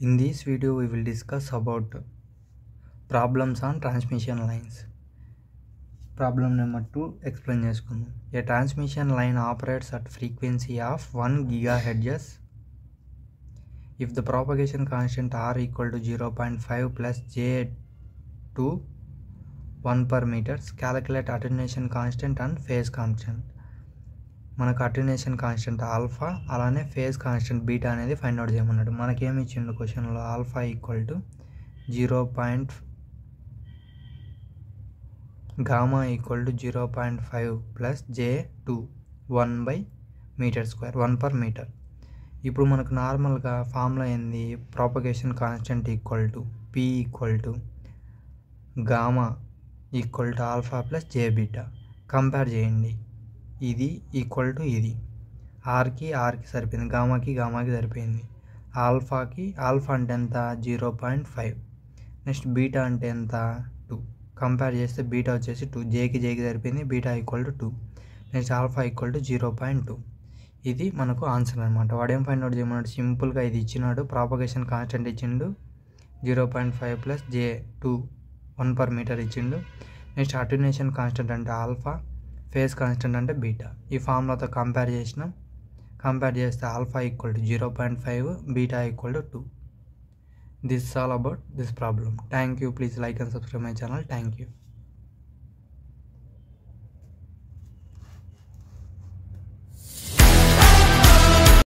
In this video, we will discuss about problems on transmission lines. Problem number 2 explain చేసుకుందాం. A transmission line operates at frequency of 1 GHz if the propagation constant R equal to 0.5 plus J to 1 per meter. Calculate attenuation constant and phase constant. మనకు attenuation constant alpha అలానే phase constant beta అనేది find out చేయమన్నాడు. మనకేమి ఇచ్చిండు క్వశ్చన్లో alpha equal to 0. Gamma equal to 0.5 plus J2 1/m², 1 per meter. ఇప్పుడు మనకు నార్మల్గా ఫార్ములా ఏంది, propagation constant equal to P equal to gamma equal to alpha plus J beta. Compare చేయండి, ఇది ఈక్వల్ టు ఇది, ఆర్కి సరిపోయింది, గామాకి సరిపోయింది, ఆల్ఫా అంటే ఎంత 0.5, నెక్స్ట్ బీటా అంటే ఎంత 2. కంపేర్ చేస్తే బీటా వచ్చేసి 2, జేకి సరిపోయింది, beta equal to 2, next alpha equal to 0.2. ఇది మనకు ఆన్సర్ అనమాట. వాడేం ఫైండ్ అవుట్ చేయమన్నాడు, సింపుల్గా ఇది ఇచ్చినాడు, ప్రాపగేషన్ కాన్స్టెంట్ ఇచ్చిండు 0.5 ప్లస్ J2 1 per meter ఇచ్చిండు. నెక్స్ట్ అటెన్యూషన్ కాన్స్టెంట్ అంటే ఆల్ఫా, ఫేజ్ కాన్స్టెంట్ అంటే బీటా. ఈ ఫార్ములాతో కంపేర్ చేస్తే alpha equal to 0.5, beta equal to 2. This is all about this problem. Thank you. Please like and subscribe my channel. Thank you.